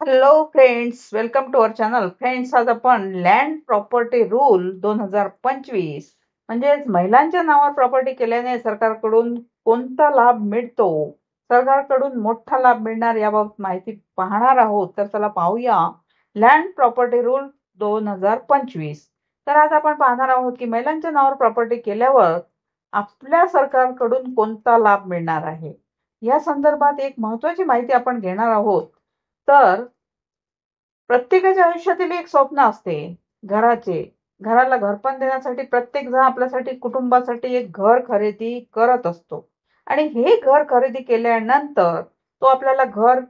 Hello friends, welcome to our channel. Friends, आज आपण land property rule 2025 म्हणजेच महिलांच्या नावावर प्रॉपर्टी केल्याने सरकारकडून कोणता लाभ मिळतो, सरकारकडून मोठा लाभ मिळणार याबाबत माहिती पाहणार आहोत. तर चला पाहूया लँड प्रॉपर्टी रूल 2025. तर आज आपण पाहणार आहोत की महिलांच्या नावावर प्रॉपर्टी केल्यावर आपल्या सरकारकडून कोणता लाभ मिळणार आहे. या संदर्भात एक महत्वाची माहिती आपण घेणार आहोत. तर प्रत्येकाच्या आयुष्यातील एक स्वप्न असते घराचे. घराला घरपण देण्यासाठी प्रत्येक जण आपल्यासाठी, कुटुंबासाठी एक घर खरेदी करत असतो. आणि हे घर खरेदी केल्यानंतर तो आपल्याला घर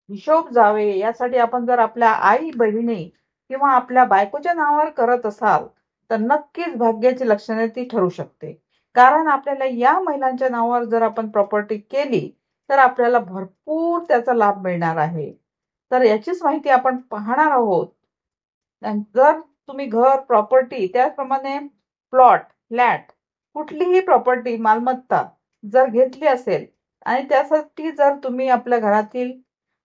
हिशोब जावे यासाठी आपण जर आपल्या आई बहिणी किंवा आपल्या बायकोच्या नावावर करत असाल तर नक्कीच भाग्याची लक्षणे ती ठरू शकते. कारण आपल्याला या महिलांच्या नावावर जर आपण प्रॉपर्टी केली तर आपल्याला भरपूर त्याचा लाभ मिळणार आहे. तर याचीच माहिती आपण पाहणार आहोत. जर तुम्ही घर, प्रॉपर्टी, त्याचप्रमाणे प्लॉट, फ्लॅट, कुठलीही प्रॉपर्टी, मालमत्ता जर घेतली असेल आणि त्यासाठी जर तुम्ही आपल्या घरातील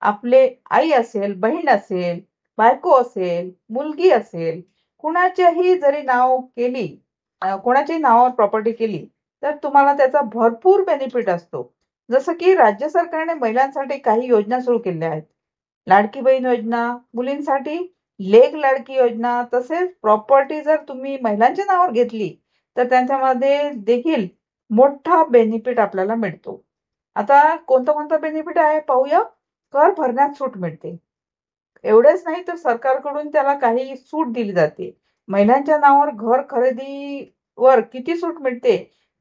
आपले आई असेल, बहीण असेल, बायको असेल, मुलगी असेल, कुणाच्याही जरी नाव केली, कोणाच्याही नावावर प्रॉपर्टी केली तर तुम्हाला त्याचा भरपूर बेनिफिट असतो. जसं की राज्य सरकारने महिलांसाठी काही योजना सुरू केल्या आहेत. लाडकी बहीण योजना, मुलींसाठी लेक लाडकी योजना, तसेच प्रॉपर्टी जर तुम्ही महिलांच्या नावावर घेतली तर त्यांच्यामध्ये देखील मोठा बेनिफिट आपल्याला मिळतो. आता कोणता कोणता बेनिफिट आहे पाहूया. कर भरण्यात सूट मिळते. एवढेच नाही तर सरकारकडून त्याला काही सूट दिली जाते. महिलांच्या नावावर घर खरेदीवर किती सूट मिळते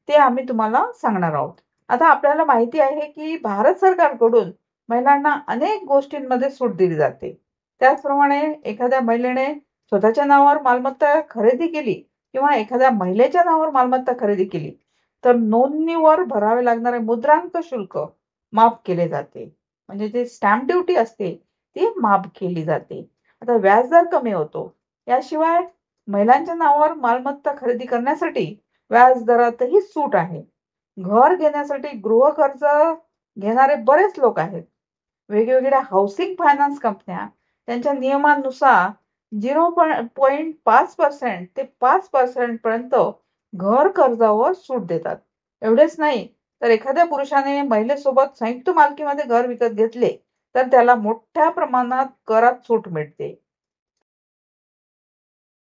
ते आम्ही तुम्हाला सांगणार आहोत. आता आपल्याला माहिती आहे की भारत सरकारकडून महिलांना अनेक गोष्टींमध्ये सूट दिली जाते. त्याचप्रमाणे एखाद्या महिलेने स्वतःच्या नावावर मालमत्ता खरेदी केली किंवा एखाद्या महिलेच्या नावावर मालमत्ता खरेदी केली तर नोंदणीवर भरावे लागणारे मुद्रांक शुल्क माफ केले जाते. म्हणजे जे स्टॅम्प ड्युटी असते ती माफ केली जाते. आता व्याजदर कमी होतो. याशिवाय महिलांच्या नावावर मालमत्ता खरेदी करण्यासाठी व्याजदरातही सूट आहे. घर घेण्यासाठी गृह कर्ज घेणारे बरेच लोक आहेत. वेगवेगळ्या हाऊसिंग फायनान्स कंपन्या त्यांच्या नियमानुसार 0.5% ते 5% पर्यंत घर कर्जावर सूट देतात. एवढेच नाही तर एखाद्या पुरुषाने महिलेसोबत संयुक्त मालकीमध्ये घर विकत घेतले तर त्याला मोठ्या प्रमाणात करात सूट मिळते.